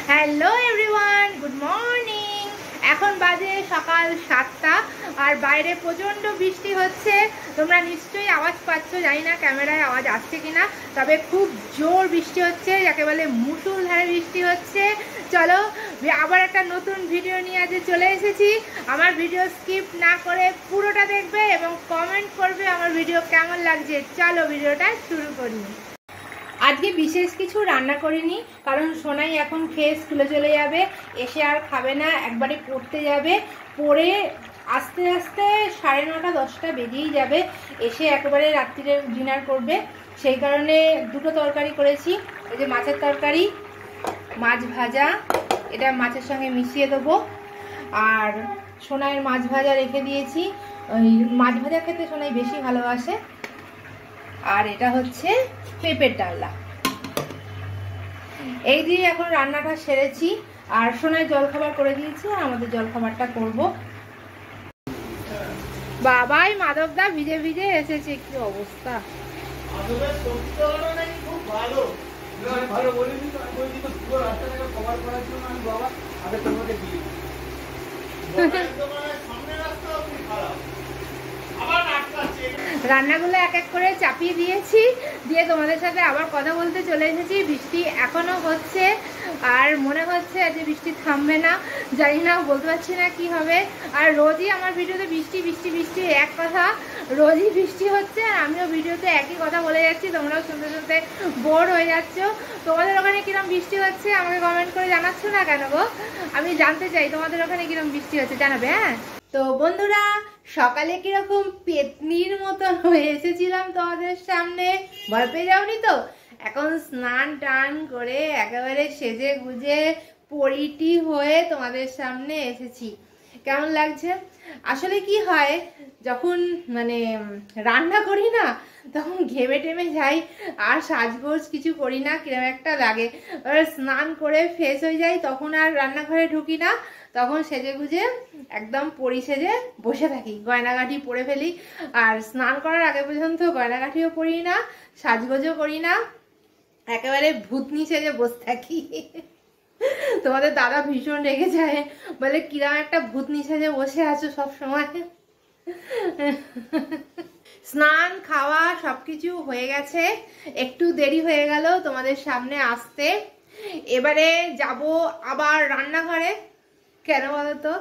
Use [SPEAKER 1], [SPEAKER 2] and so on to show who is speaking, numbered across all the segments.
[SPEAKER 1] Hello everyone, good morning. এখন বাজে সকাল 7টা আর বাইরে প্রচণ্ড বৃষ্টি হচ্ছে। তোমরা নিশ্চয়ই আওয়াজ পাচ্ছ, জানি না ক্যামেরায় আওয়াজ আসছে কিনা, তবে খুব জোর বৃষ্টি হচ্ছে, যাকে বলে মুষলধারে বৃষ্টি হচ্ছে। চলো আবার একটা নতুন ভিডিও নিয়ে আজ চলে এসেছি। আমার ভিডিও স্কিপ না করে পুরোটা দেখবে এবং কমেন্ট করবে আমার ভিডিও কেমন লাগছে। চলো ভিডিওটা শুরু করি। আজকে বিশেষ কিছু রান্না করিনি, কারণ সোনাই এখন খেয়ে স্কুলে চলে যাবে, এসে আর খাবে না, একবারে পড়তে যাবে। পড়ে আস্তে আস্তে 9:30 10টা বেজেই যাবে, এসে একেবারে রাত্রিরে ডিনার করবে। সেই কারণে দুটো তরকারি করেছি। এই যে মাছের তরকারি, মাছ ভাজা, এটা মাছের সঙ্গে মিশিয়ে দেবো। আর সোনাইয়ের মাছ ভাজা রেখে দিয়েছি, ওই মাছ ভাজা খেতে সোনাই বেশি ভালোবাসে। আর এটা হচ্ছে পেঁপের ডালনা। এই দিয়ে এখন রান্নাটা সেরেছি, আর সোনাই জলখাবার করে দিয়েছি, আর আমাদের জলখাবারটা করব। বাবাই মাধবদা ভিজে ভিজে এসেছে, কি অবস্থা। রান্নাগুলো এক এক করে চাপিয়ে দিয়েছি, দিয়ে তোমাদের সাথে আবার কথা বলতে চলে এসেছি। বৃষ্টি এখনো হচ্ছে, আর মনে হচ্ছে যে বৃষ্টি থামবে না, জানি না, বলতে পারছি না কি হবে। আর রোজই আমার ভিডিওতে বৃষ্টি বৃষ্টি বৃষ্টি এক কথা, রোজই বৃষ্টি হচ্ছে, আর আমিও ভিডিওতে একই কথা বলে যাচ্ছি। তোমরাও শুনতে শুনতে বোর হয়ে যাচ্ছ। তোমাদের ওখানে কিরম বৃষ্টি হচ্ছে আমাকে কমেন্ট করে জানাচ্ছ না কেন গো? আমি জানতে চাই তোমাদের ওখানে কিরম বৃষ্টি হচ্ছে, জানাবে। হ্যাঁ তো বন্ধুরা, সকালে কিরকম পেতনির মতন হয়ে এসেছিলাম তোমাদের সামনে, ভয় পেয়ে যাওনি তো? এখন স্নান টান করে একেবারে সেজে গুজে পরিটি হয়ে তোমাদের সামনে এসেছি। কেমন লাগছে? আসলে কি হয়, যখন মানে রান্না করি না, তখন ঘেমে টেমে যাই, আর সাজগোজ কিছু করি না, কিরকম একটা লাগে। স্নান করে ফ্রেশ হয়ে যাই, তখন আর রান্নাঘরে ঢুকি না, তখন সেজে গুজে একদম পরি সেজে বসে থাকি, গয়নাগাঠি পরে ফেলি। আর স্নান করার আগে পর্যন্ত গয়নাগাঠিও পরি না, সাজগোজও করি না, একেবারে ভূতনি সেজে বসে থাকি। তোমাদের দাদা ভীষণ রেগে যায়, বলে কিরম একটা ভূতনি সেজে বসে আছো সব সময়। স্নান খাওয়া সবকিছু হয়ে গেছে, একটু দেরি হয়ে গেল তোমাদের সামনে আসতে। এবারে যাব আবার রান্নাঘরে। কেন বলতো?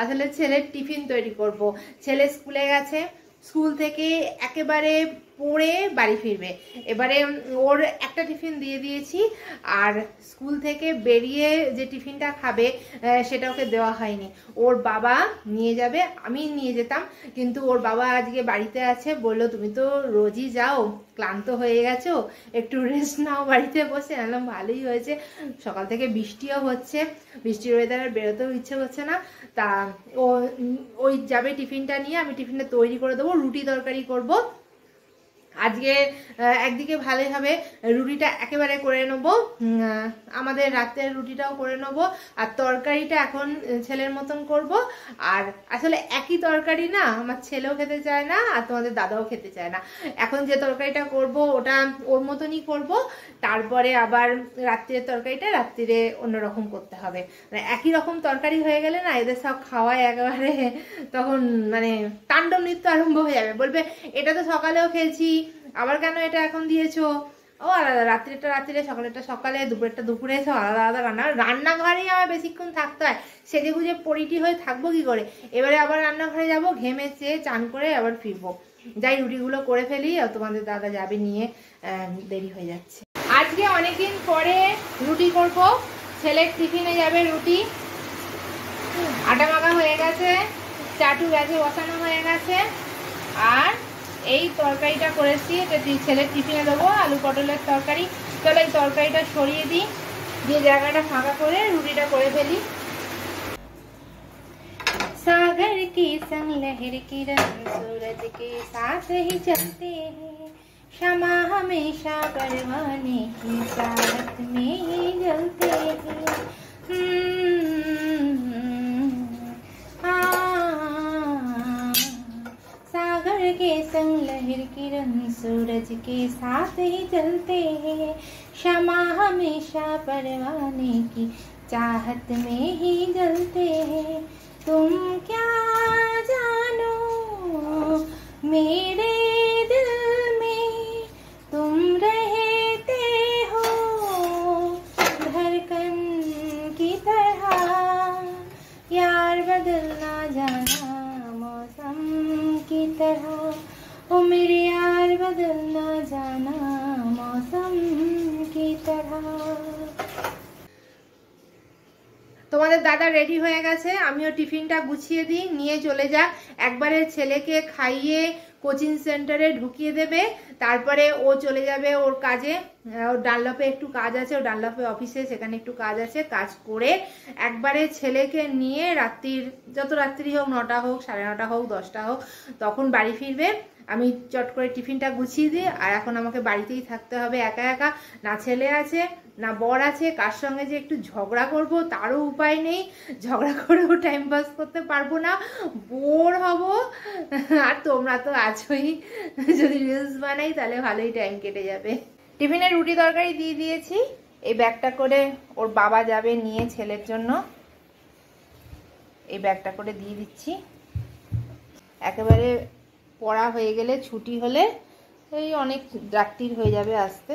[SPEAKER 1] আসলে ছেলের টিফিন তৈরি করব। ছেলে স্কুলে গেছে, স্কুল থেকে একেবারে পড়ে বাড়ি ফিরবে। এবারে ওর একটা টিফিন দিয়ে দিয়েছি, আর স্কুল থেকে বেরিয়ে যে টিফিনটা খাবে সেটা ওকে দেওয়া হয়নি। ওর বাবা নিয়ে যাবে, আমি নিয়ে যেতাম, কিন্তু ওর বাবা আজকে বাড়িতে আছে, বললো তুমি তো রোজই যাও, ক্লান্ত হয়ে গেছো, একটু রেস্ট নাও বাড়িতে বসে। আনলাম ভালোই হয়েছে, সকাল থেকে বৃষ্টিও হচ্ছে, বৃষ্টির ওয়েদারে বেরোতেও ইচ্ছে করছে না। তা ওই যাবে টিফিনটা নিয়ে, আমি টিফিনটা তৈরি করে দেবো, রুটি তরকারি করব। আজকে একদিকে ভালোই হবে, রুটিটা একেবারে করে নেবো, আমাদের রাতের রুটিটাও করে নেবো, আর তরকারিটা এখন ছেলের মতন করব। আর আসলে একই তরকারি না, আমার ছেলেও খেতে চায় না, আর তোমাদের দাদাও খেতে চায় না। এখন যে তরকারিটা করব ওটা ওর মতনই করব, তারপরে আবার রাত্রির তরকারিটা রাত্রিরে অন্যরকম করতে হবে। মানে একই রকম তরকারি হয়ে গেলে না, এদের সব খাওয়ায় একেবারে তখন মানে তাণ্ডব নৃত্য আরম্ভ হয়ে যাবে, বলবে এটা তো সকালেও খেয়েছি, আবার কেন এটা এখন দিয়েছো? ও আলাদা, রাত্রিটা রাত্রিরে, সকালেরটা সকালে, দুপুরেরটা দুপুরে, সব আলাদা আলাদা রান্না। রান্নাঘরেই আমার বেশিক্ষণ থাকতে হয়, সেজে গুজে পরিটি হয়ে থাকবো কি করে? এবারে আবার রান্নাঘরে যাব, ঘেমে চেয়ে চান করে আবার ফিরবো। যাই রুটিগুলো করে ফেলি, আর তোমাদের দাদা যাবে নিয়ে, দেরি হয়ে যাচ্ছে। আজকে অনেকদিন পরে রুটি করব, ছেলের টিফিনে যাবে রুটি। আটা মাখা হয়ে গেছে, চাটু গ্যাসে বসানো হয়ে গেছে, আর এই তরকারিটা করেছি, এটা ছেলের টিফিনে দেবো, আলু পটলের তরকারি। চলো এই তরকারিটা সরিয়ে দিই, দিয়ে জায়গাটা ফাঁকা করে রুটিটা করে ফেলি। सागर के संग लहर किरण सूरज के साथ ही चलते हैं, क्षमा हमेशा परवाने की चाहत में ही जलते हैं। सागर के संग लहर फिर किरण सूरज के साथ ही चलते हैं, शमा हमेशा परवाने की चाहत में ही जलते हैं। तुम क्या जानो मेरे दिल में, तुम रहते हो धड़कन की तरह, यार बदलना जाना मौसम की तरह, ओ मेरे यार बदलना जाना मौसम की तरह। তোমাদের দাদা রেডি হয়ে গেছে, আমিও টিফিনটা গুছিয়ে দিই, নিয়ে চলে যা। একবারে ছেলেকে খাইয়ে কোচিং সেন্টারে ঢুকিয়ে দেবে, তারপরে ও চলে যাবে ওর কাজে। ওর ডানলপে একটু কাজ আছে, ও ডানলপে অফিসে, সেখানে একটু কাজ আছে। কাজ করে একবারে ছেলেকে নিয়ে রাত্রির, যত রাত্রি হোক, 9টা হোক, 9:30 হোক, 10টা হোক, তখন বাড়ি ফিরবে। আমি চট করে টিফিনটা গুছিয়ে দিই। আর এখন আমাকে বাড়িতেই থাকতে হবে একা একা, না ছেলে আছে না বর আছে, কার সঙ্গে যে একটু ঝগড়া করব তারও উপায় নেই। ঝগড়া করেও টাইম পাস করতে পারবো না, বোর হব। আর তোমরা তো আছোই, যদি রিলস বানাই তাহলে ভালোই টাইম কেটে যাবে। টিফিনে রুটি তরকারি দিয়ে দিয়েছি। এই ব্যাগটা করে ওর বাবা যাবে নিয়ে ছেলের জন্য, এই ব্যাগটা করে দিয়ে দিচ্ছি। একেবারে পড়া হয়ে গেলে, ছুটি হলে এই অনেক রাত্রির হয়ে যাবে আসতে,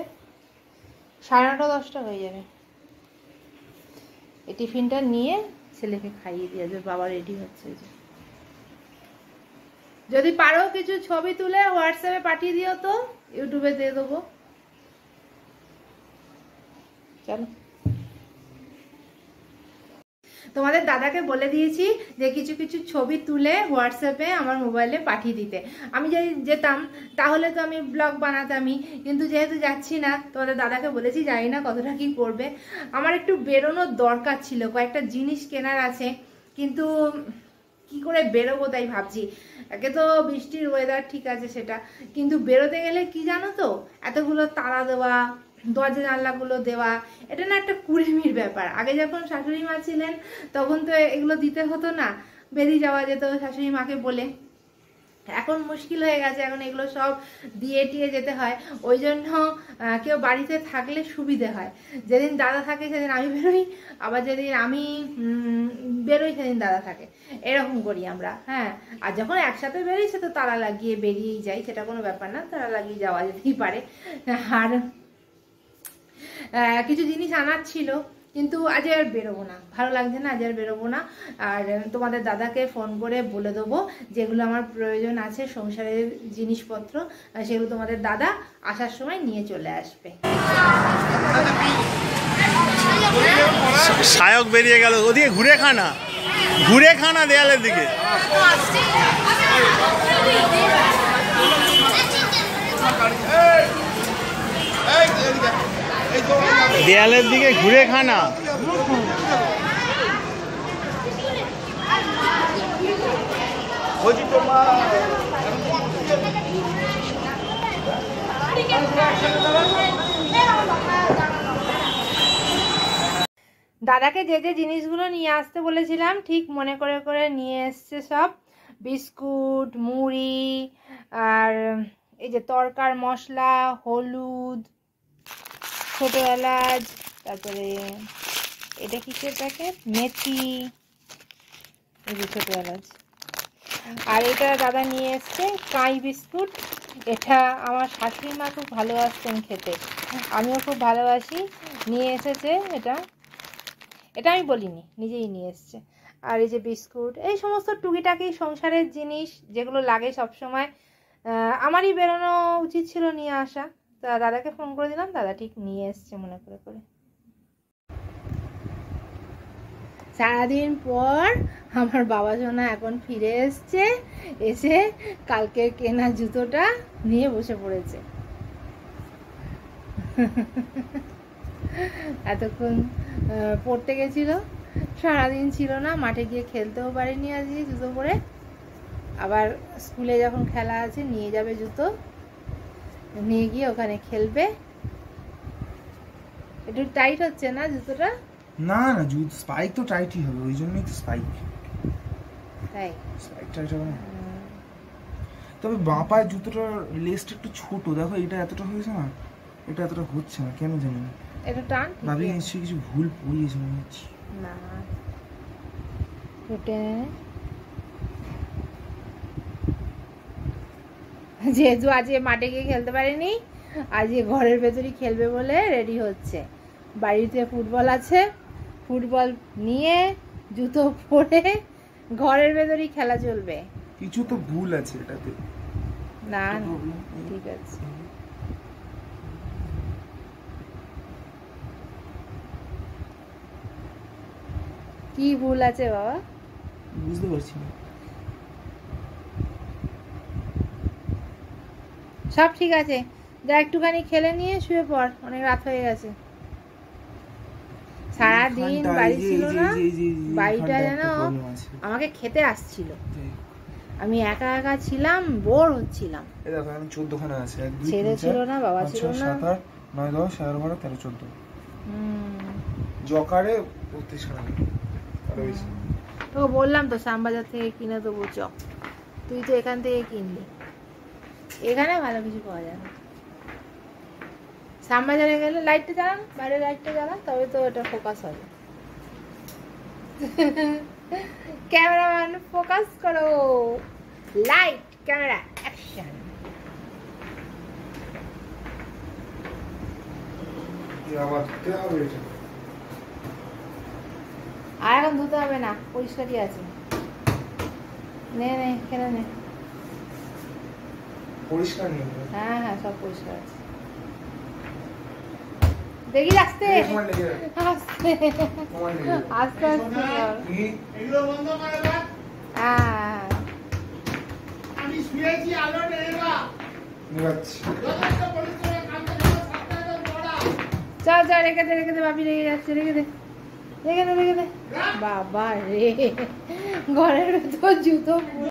[SPEAKER 1] 9:30 10টা হয়ে যাবে। এই টিফিনটা নিয়ে ছেলেকে খাইয়ে দিয়ে যাবে, বাবা রেডি হচ্ছে। যদি পারো কিছু ছবি তুলে হোয়াটসঅ্যাপে পাঠিয়ে দিও তো, ইউটিউবে দিয়ে দেবো। চলো, তোমাদের দাদাকে বলে দিয়েছি যে কিছু কিছু ছবি তুলে হোয়াটসঅ্যাপে আমার মোবাইলে পাঠিয়ে দিতে। আমি যদি যেতাম তাহলে তো আমি ব্লগ বানাতামই, কিন্তু যেহেতু যাচ্ছি না, তোমাদের দাদাকে বলেছি, জানি না কতটা কি করবে। আমার একটু বেরোনোর দরকার ছিল, কয়েকটা জিনিস কেনার আছে, কিন্তু কি করে বেরোবো তাই ভাবছি। একে তো বৃষ্টির ওয়েদার ঠিক আছে সেটা, কিন্তু বেরোতে গেলে কি জানো তো, এতগুলো তালা দেওয়া, দরজা জানলাগুলো দেওয়া, এটা না একটা কুড়েমির ব্যাপার। আগে যখন শাশুড়ি মা ছিলেন তখন তো এগুলো দিতে হতো না, বেরিয়ে যাওয়া যেত শাশুড়ি মাকে বলে। এখন মুশকিল হয়ে গেছে, এখন এগুলো সব দিয়ে টিয়ে যেতে হয়। ওই জন্য কেউ বাড়িতে থাকলে সুবিধে হয়। যেদিন দাদা থাকে সেদিন আমি বেরোই, আবার যেদিন আমি বেরোই সেদিন দাদা থাকে, এরকম করি আমরা। হ্যাঁ, আর যখন একসাথে বেরোই সে তো তালা লাগিয়ে বেরিয়েই যাই, সেটা কোনো ব্যাপার না, তালা লাগিয়ে যাওয়া যেতেই পারে। আর কিছু জিনিস আনার ছিল, কিন্তু আজ আর বেরোবো না, ভালো লাগছে না, আজ আর বেরোবো না। আর তোমাদের দাদাকে ফোন করে বলে দেবো যেগুলো আমার প্রয়োজন আছে সংসারের জিনিসপত্র, সেগুলো তোমাদের দাদা আসার সময় নিয়ে চলে আসবে।
[SPEAKER 2] সায়ক বেরিয়ে গেল, ওদিকে ঘুরে খানা, ঘুরে খানা দেয়ালের দিকে। দেয়ালের দিকে ঘুরে খানা।
[SPEAKER 1] দাদাকে যে যে জিনিসগুলো নিয়ে আসতে বলেছিলাম ঠিক মনে করে করে নিয়ে এসছে সব। বিস্কুট, মুড়ি, আর এই যে তরকার মশলা, হলুদ, ছোট এলাচ, তারপরে এটা কিসের প্যাকেট, মেথি, এই যে ছোট এলাচ। আর এটা দাদা নিয়ে এসছে কাঁই বিস্কুট। এটা আমার শাশুড়ি মা খুব ভালোবাসতেন খেতে, আমিও খুব ভালোবাসি। নিয়ে এসেছে এটা, এটা আমি বলিনি, নিজেই নিয়ে এসছে। আর এই যে বিস্কুট, এই সমস্ত টুকিটাকি সংসারের জিনিস যেগুলো লাগে সব সময়। আমারই বেরোনো উচিত ছিল নিয়ে আসা, তা দাদাকে ফোন করে দিলাম, দাদা ঠিক নিয়ে এসছে মনে করে করে। সারাদিন পর আমার বাবা সোনা এখন ফিরে এসছে, এসে কালকে কেনা জুতোটা নিয়ে বসে পড়েছে। এতক্ষণ পড়তে গেছিল, সারাদিন ছিল না, মাঠে গিয়ে খেলতেও পারিনি আজকে জুতো পরে। আবার স্কুলে যখন খেলা আছে নিয়ে যাবে জুতো, নিয়ে গিয়ে ওখানে খেলবে। একটু টাইট হচ্ছে না জুতোটা?
[SPEAKER 3] না না, জুতো স্পাইক তো টাইটই হবে, ওই জন্যই তো স্পাইক।
[SPEAKER 1] তাই
[SPEAKER 3] স্পাইক টাইট হবে না। তবে বাঁ পায়ের জুতোটার লেসটা একটু ছোট, দেখো এটা এতটা হয়েছে না, এটা এতটা হচ্ছে না কেন জানি না।
[SPEAKER 1] এটা টান
[SPEAKER 3] ভাবি নিশ্চয়ই কিছু ভুল পড়িয়েছে মনে হচ্ছে।
[SPEAKER 1] না এটা যেহেতু আজকে মাঠে গিয়ে খেলতে পারেনি, আজকে ঘরের ভেতরই খেলবে বলে রেডি হচ্ছে। বাড়িতে ফুটবল আছে, ফুটবল নিয়ে জুতো পরে ঘরের ভেতরই খেলা চলবে।
[SPEAKER 3] কিছু তো ভুল আছে এটাতে।
[SPEAKER 1] না না ঠিক আছে। কি ভুল আছে বাবা?
[SPEAKER 3] বুঝতে পারছি না।
[SPEAKER 1] সব ঠিক আছে, যা একটুখানি খেলে নিয়ে শুয়ে পড়, অনেক রাত হয়ে গেছে। সারাদিন বাড়ি ছিল না, বাড়িটা যেন আমাকে খেতে আসছিল। আমি একা একা ছিলাম, বোর হচ্ছিলাম।
[SPEAKER 3] এই দেখো আমি 14 খানা আছে, 1 2
[SPEAKER 1] ছেলে ছিল না, বাবা ছিল না।
[SPEAKER 3] 7 8 9 10 11 12 13 14 জকারে 32 খানা আরো বেশি।
[SPEAKER 1] তো বললাম তো শ্যামবাজার থেকে কিনে দেবো চ, তুই তো এখান থেকে কিনলি, এখানে ভালো কিছু পাওয়া যায় না। শ্যামবাজারে গেলে লাইটটা জ্বালান, বাইরের লাইটটা জ্বালান, তবে তো এটা ফোকাস হবে। ক্যামেরাম্যান ফোকাস করো, লাইট ক্যামেরা অ্যাকশন।
[SPEAKER 3] আবার ধুতে হবে এটা।
[SPEAKER 1] আর এখন ধুতে হবে না, পরিষ্কারই আছে। নে নে খেলে নে।
[SPEAKER 3] পরিষ্কার নেই।
[SPEAKER 1] হ্যাঁ হ্যাঁ সব পরিষ্কার আছে। দেখি আস্তে আস্তে আস্তে আস্তে
[SPEAKER 2] এগুলো বন্ধ করে দাও।
[SPEAKER 1] হ্যাঁ
[SPEAKER 2] আমি শুয়েছি, আলো নেই বা
[SPEAKER 3] নিবাচ্ছি।
[SPEAKER 2] যথেষ্ট পরিশ্রমে কাজ করে সাতটা বড়া।
[SPEAKER 1] চল চল রেখে দে ভাবি রেগে যাচ্ছে, রেখে দে বাবা রে, ঘরের ভেতর জুতো